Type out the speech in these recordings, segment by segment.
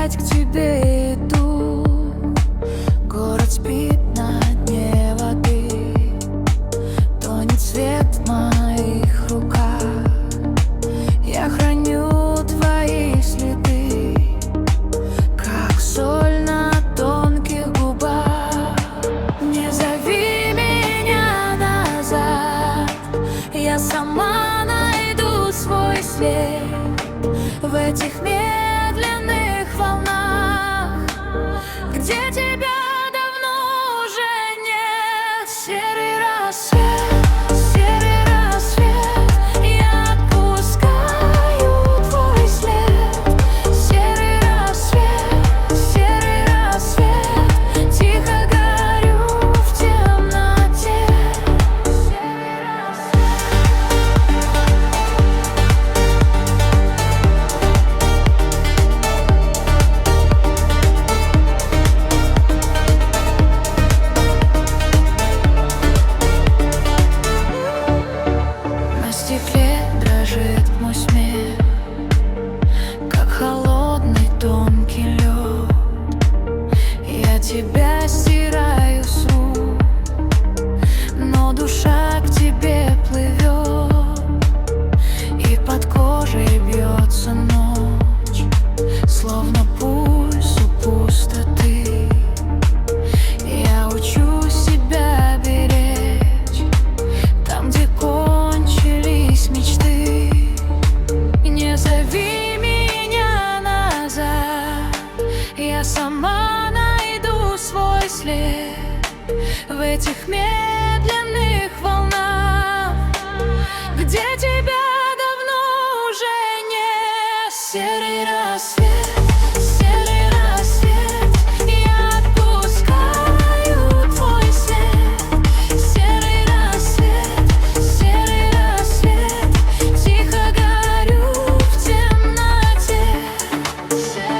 опять к тебе иду. Город спит на дне воды, тонет свет в моих руках. Я храню твои следы, как соль на тонких губах. Не зови меня назад, я сама найду свой след в этих медленных волнах, где тебя давно уже нет. Серый рассвет, я отпускаю твой след. Серый рассвет, тихо горю в темноте. Серый на стекле дрожит мой смех, как холодный тонкий лед. Я тебя стираю с рук, но душа к тебе плывет, и под кожей бьется ночь, словно пульс у пустоты. Я учу себя беречь там, где кончились мечты. Не зови меня назад, я сама найду свой след в этих медленных волнах, где тебя давно уже нет. Серый рассвет, я отпускаю твой след. Серый рассвет, тихо горю в темноте. Серый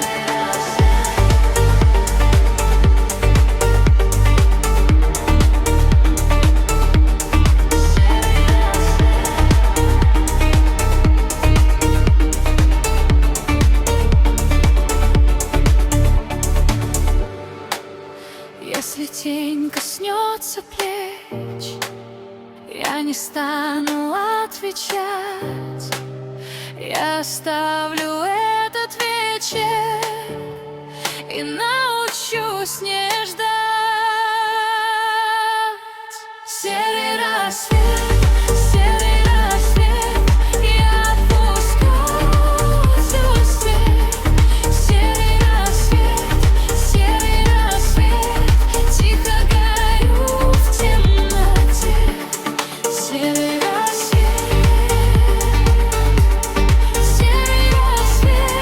Если тень коснется плеч, я не стану отвечать. Я оставлю этот вечер и научусь не ждать. Серый рассвет, я отпускаю свой след. Серый рассвет, тихо горю в темноте. Серый рассвет, я вою свет.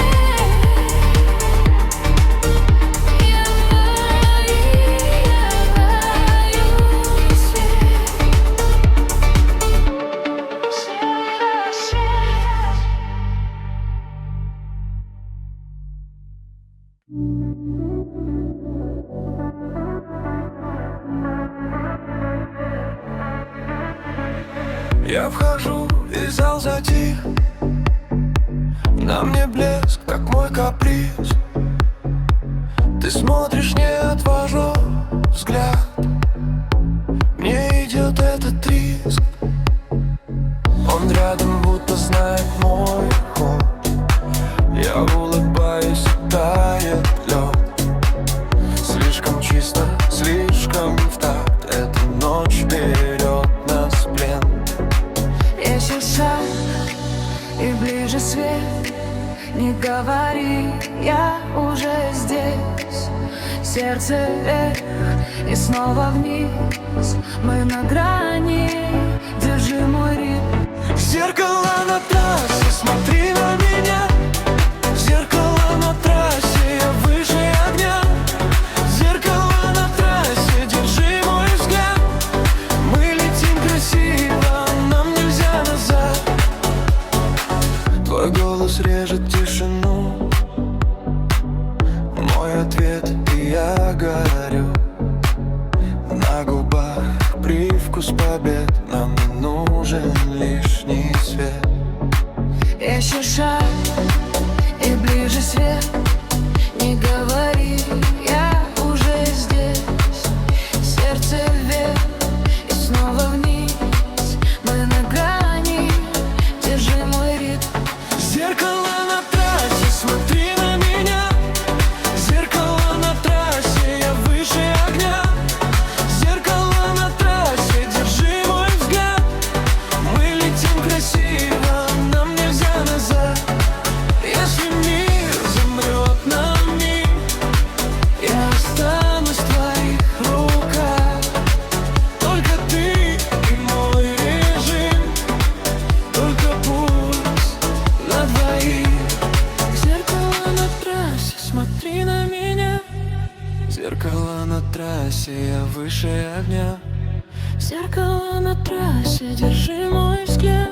Серый рассвет. Я вхожу, и зал затих. На мне блеск, как мой каприз. Ты смотришь, не отвожу взгляд. Мне идет этот риск. Он рядом, будто знает мой ход. Я улыбаюсь, тает лед. Слишком чисто, слишком в такт. Эта ночь берет нас в плен. Еще шаг и ближе свет. Не говори, я уже здесь. Сердце вверх и снова вниз. Мы на грани, держи мой ритм. Зеркало на трассе, смотри на меня. Зеркало на трассе, я выше огня. Зеркало на трассе, держи мой взгляд. Мы летим красиво, нам нельзя назад. Твой голос режет тишину. Мой ответ, и я горю. На губах привкус побед. Нам не нужен лишний свет. Еще шаг и ближе свет. Не Зеркало на трассе, я выше огня. Зеркало на трассе, держи мой взгляд.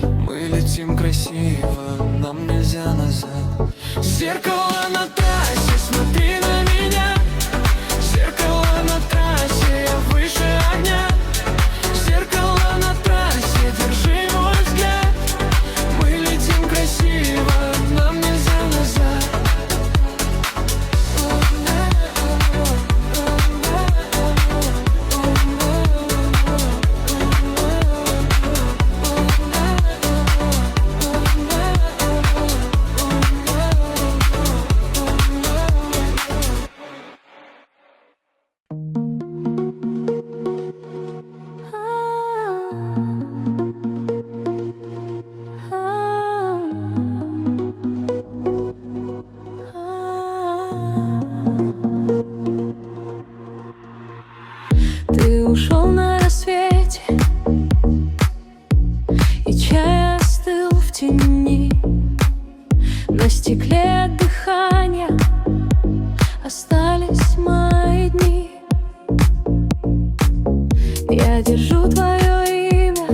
Мы летим красиво, нам нельзя назад. Зеркало на трассе, смотри на меня. Зеркало на трассе, я выше огня. Зеркало на трассе, держи мой взгляд. Мы летим красиво, нам нельзя назад. Ты ушел на рассвете, и чай остыл в тени. На стекле от дыхания остались мои дни. Я держу твое имя,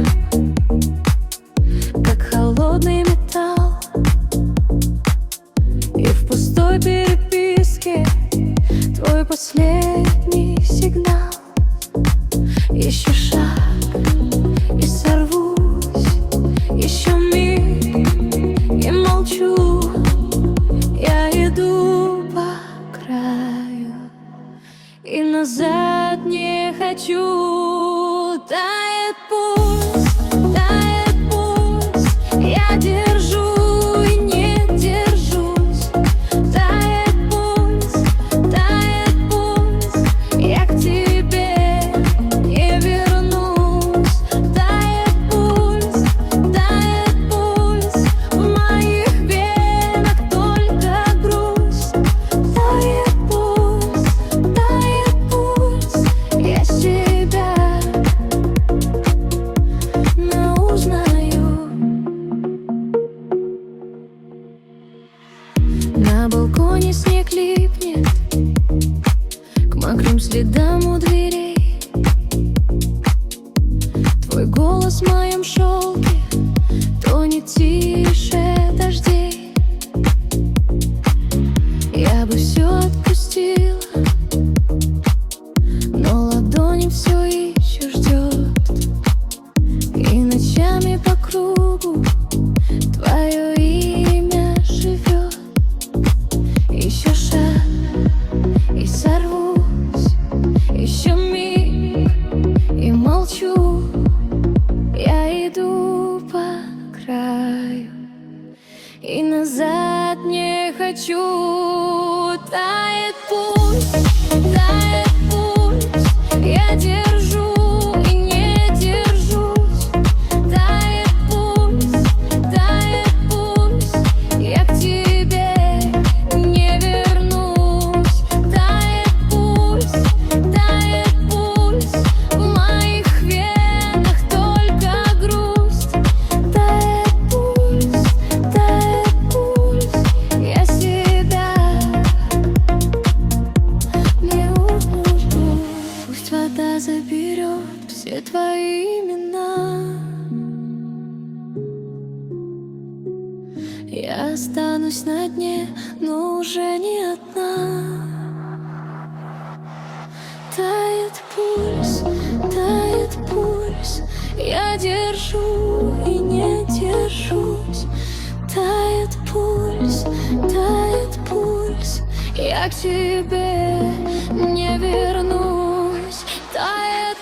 как холодный металл, и в пустой переписке твой последний сигнал. Еще шаг и сорвусь, еще миг и молчу. Я иду по краю и назад не хочу. Тает пульс, я держу и не держусь. Тает пульс, я к тебе не вернусь. Тает пульс, в моих венах только грусть. Тает пульс, я себя не узнаю. На балконе снег липнет к мокрым следам у дверей. Твой голос в моем шелке тонет тише дождей. Я бы все отпустила, но ладони все еще ждет. И ночами по кругу твое имя живет. Еще шаг и сорвусь, еще миг и молчу. Я иду по краю и назад не хочу. Тает пульс, я держу и не держусь. Тает пульс, я к тебе не вернусь. Тает пульс, в моих венах только грусть. Тает пульс, я себя не узнаю. Пусть вода заберет все твои имена. Я останусь на дне, но уже не одна. Тает пульс, я держу и не держусь. Тает пульс, я к тебе не вернусь. Тает